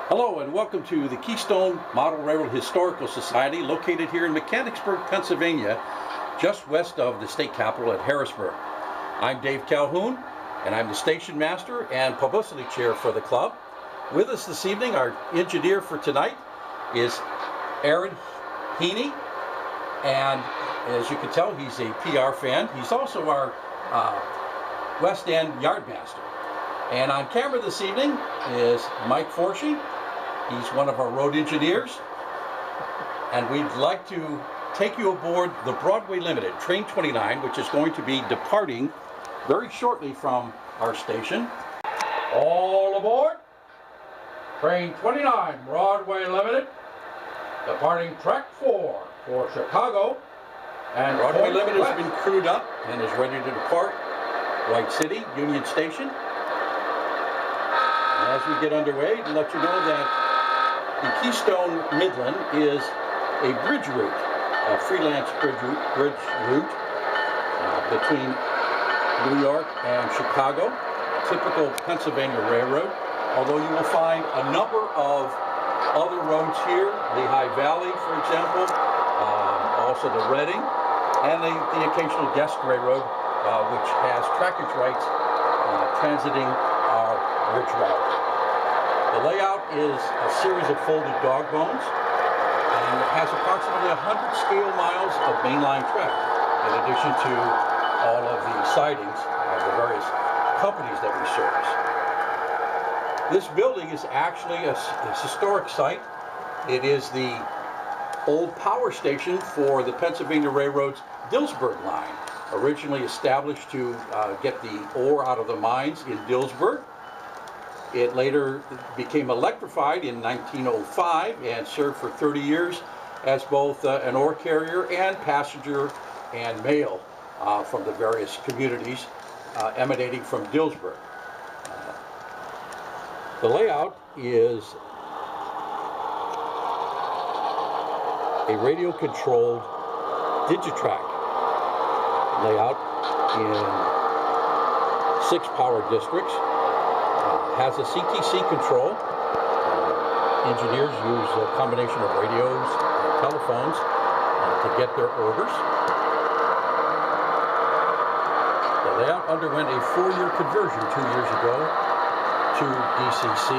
Hello and welcome to the Keystone Model Railroad Historical Society, located here in Mechanicsburg, Pennsylvania, just west of the state capital at Harrisburg. I'm Dave Calhoun, and I'm the station master and publicity chair for the club. With us this evening, our engineer for tonight is Aaron Heaney, and as you can tell, he's a PR fan. He's also our West End Yardmaster. And on camera this evening is Mike Forshee. He's one of our road engineers. And we'd like to take you aboard the Broadway Limited, Train 29, which is going to be departing very shortly from our station. All aboard! Train 29, Broadway Limited, departing track 4 for Chicago. And Broadway Limited has been crewed up and is ready to depart White City, Union Station. As we get underway, to let you know that the Keystone Midland is a bridge route, a freelance bridge route between New York and Chicago, typical Pennsylvania Railroad, although you will find a number of other roads here, Lehigh Valley, for example, also the Reading, and the occasional guest railroad, which has trackage rights transiting our bridge route. The layout is a series of folded dog bones, and it has approximately 100 scale miles of mainline track, in addition to all of the sidings of the various companies that we service. This building is actually a historic site. It is the old power station for the Pennsylvania Railroad's Dillsburg Line, originally established to get the ore out of the mines in Dillsburg. It later became electrified in 1905 and served for 30 years as both an ore carrier and passenger and mail from the various communities emanating from Dillsburg. The layout is a radio-controlled Digitrack layout in 6 power districts. Has a CTC control. Engineers use a combination of radios and telephones to get their orders. The layout underwent a 4-year conversion 2 years ago to DCC.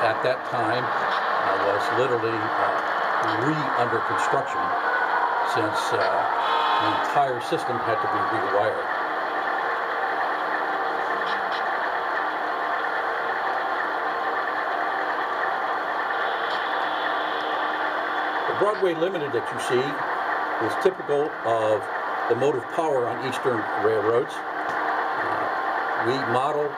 At that time, was literally under construction, since the entire system had to be rewired. The Broadway Limited that you see is typical of the motive power on Eastern railroads. We model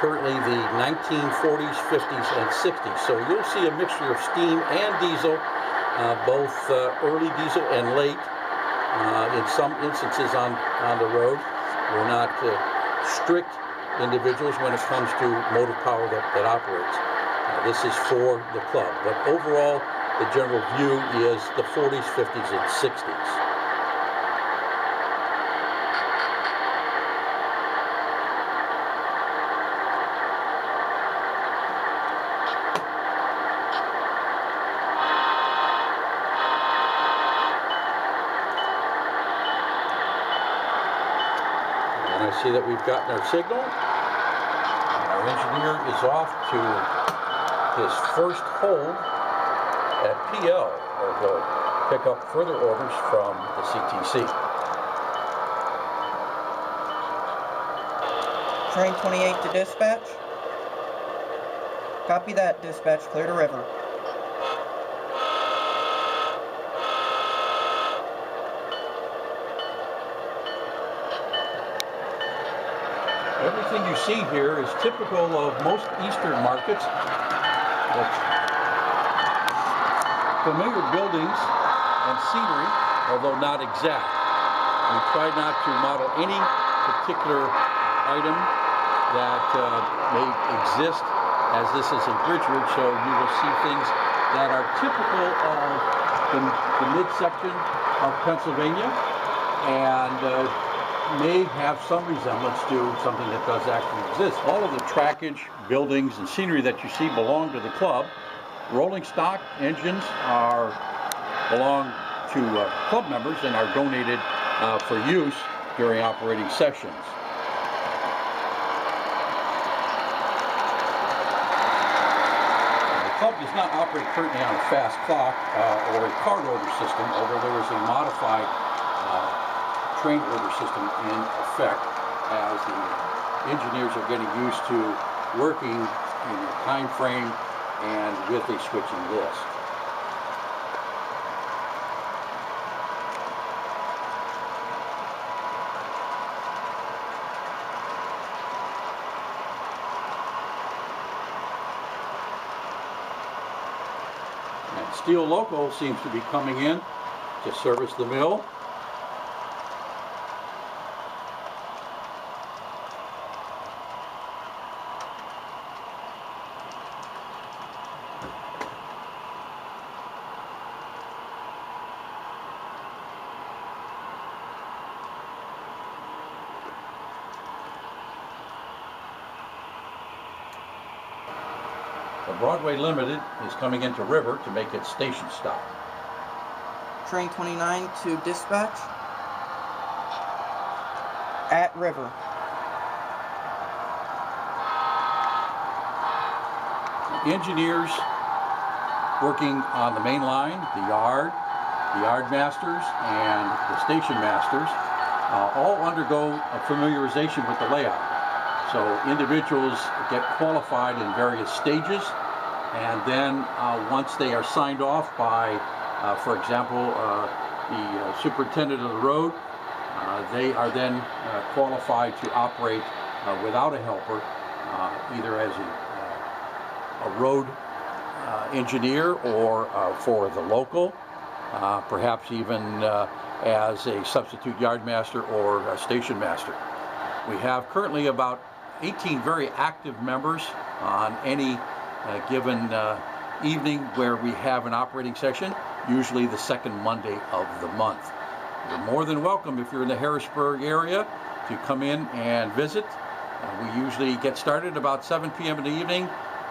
currently the 1940s, 50s, and 60s. So you'll see a mixture of steam and diesel, both early diesel and late. In some instances on the road, we're not strict individuals when it comes to motive power that operates. This is for the club, but overall, the general view is the 40s, 50s, and 60s. And I see that we've gotten our signal. Our engineer is off to his first hold at PL, where he'll pick up further orders from the CTC. Train 28 to dispatch. Copy that, dispatch. Clear to river. Everything you see here is typical of most Eastern markets. Familiar buildings and scenery, although not exact. We try not to model any particular item that may exist, as this is a bridge route, so you will see things that are typical of the midsection of Pennsylvania, and may have some resemblance to something that does actually exist. All of the trackage, buildings, and scenery that you see belong to the club. Rolling stock engines belong to club members and are donated for use during operating sessions. The club does not operate currently on a fast clock or a card order system, although there is a modified train order system in effect as the engineers are getting used to working in a time frame and with a switching list. And steel loco seems to be coming in to service the mill. The Broadway Limited is coming into River to make its station stop. Train 29 to dispatch at River. The engineers working on the main line, the yard masters, and the station masters all undergo a familiarization with the layout. So individuals get qualified in various stages, and then once they are signed off by, for example, the superintendent of the road, they are then qualified to operate without a helper, either as a road engineer or for the local, perhaps even as a substitute yard master or a station master. We have currently about 18 very active members on any given evening where we have an operating session, usually the second Monday of the month. You're more than welcome, if you're in the Harrisburg area, to come in and visit. We usually get started about 7 p.m. in the evening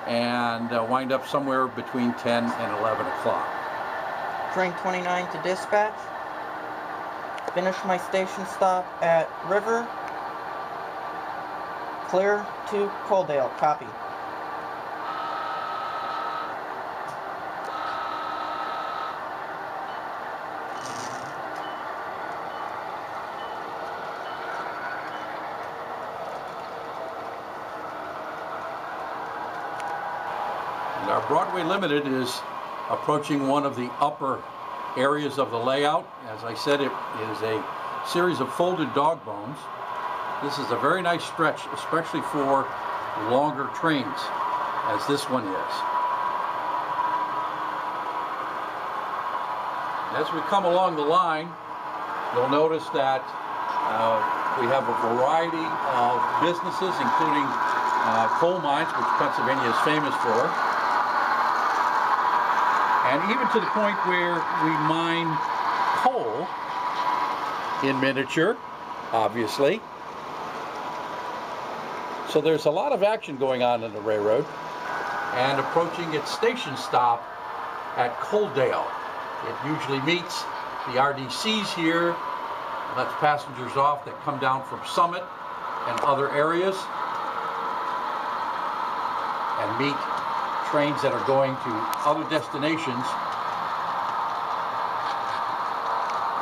and wind up somewhere between 10 and 11 o'clock. Train 29 to dispatch. Finish my station stop at River. Clear to Coaldale. Copy. And our Broadway Limited is approaching one of the upper areas of the layout. As I said, it is a series of folded dog bones. This is a very nice stretch, especially for longer trains, as this one is. As we come along the line, you'll notice that we have a variety of businesses, including coal mines, which Pennsylvania is famous for. And even to the point where we mine coal in miniature, obviously. So there's a lot of action going on in the railroad, and approaching its station stop at Coaldale. It usually meets the RDCs here, lets passengers off that come down from Summit and other areas, and meet trains that are going to other destinations,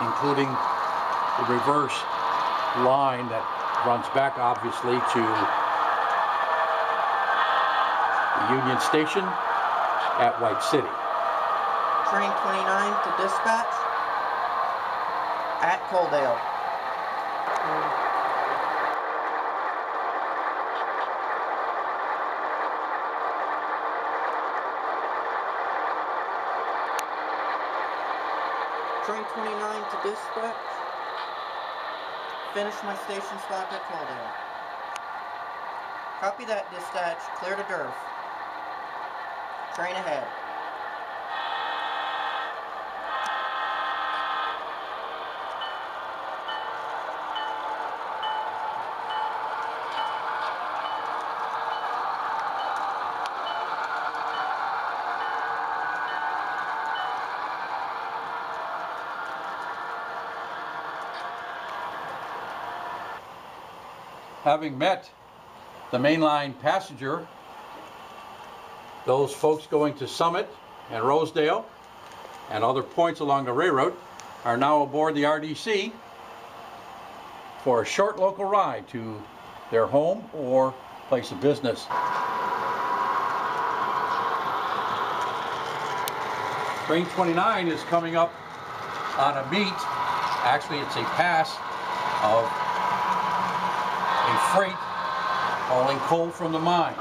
including the reverse line that runs back, obviously, to the Union Station at White City. Train 29 to dispatch at Coaldale. Train 29 to dispatch. Finish my station stop at Coaldale. Copy that, dispatch. Clear to Durf. Train ahead. having met the mainline passenger, those folks going to Summit and Rosedale and other points along the railroad are now aboard the RDC for a short local ride to their home or place of business. Train 29 is coming up on a beat. Actually, it's a pass of a freight hauling coal from the mines.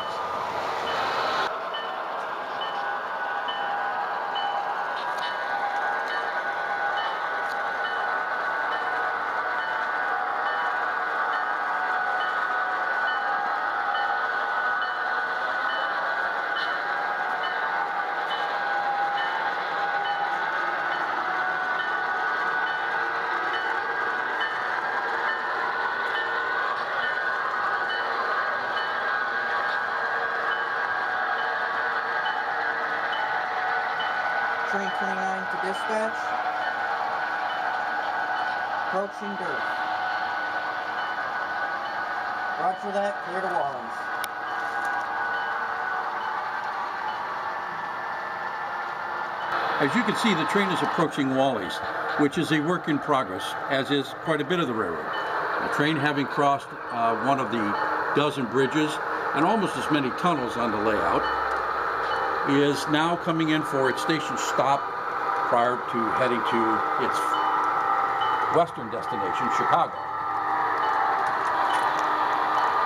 Train 29 to dispatch. Approaching dirt. Roger that, clear to Wallies. As you can see, the train is approaching Wallies, which is a work in progress, as is quite a bit of the railroad. The train, having crossed one of the dozen bridges and almost as many tunnels on the layout, is now coming in for its station stop prior to heading to its western destination, Chicago.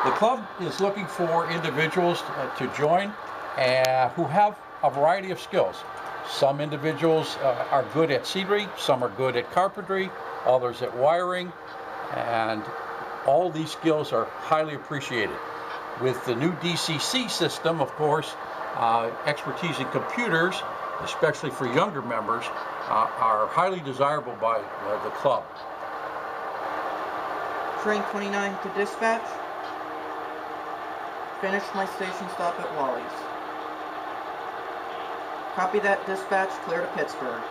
The club is looking for individuals to join who have a variety of skills. Some individuals are good at scenery, some are good at carpentry, others at wiring, and all these skills are highly appreciated. With the new DCC system, of course, expertise in computers, especially for younger members, are highly desirable by the club. Train 29 to dispatch. Finished my station stop at Wallies. Copy that, dispatch, clear to Pittsburgh.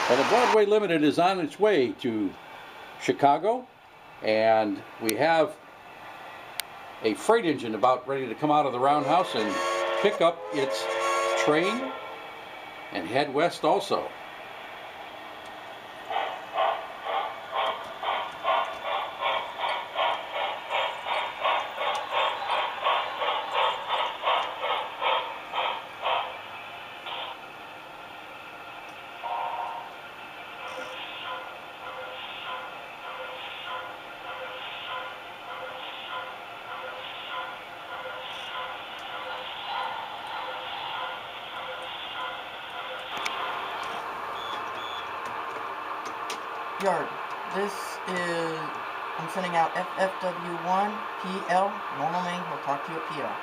Well, the Broadway Limited is on its way to Chicago, and we have a freight engine about ready to come out of the roundhouse and pick up its train and head west also. Yard, this is, I'm sending out FFW1, PL, normal name, we'll talk to you at PL.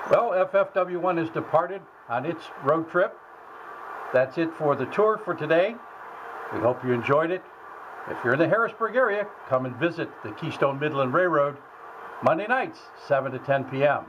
Well, FFW1 has departed on its road trip. That's it for the tour for today. We hope you enjoyed it. If you're in the Harrisburg area, come and visit the Keystone Midland Railroad Monday nights, 7 to 10 p.m.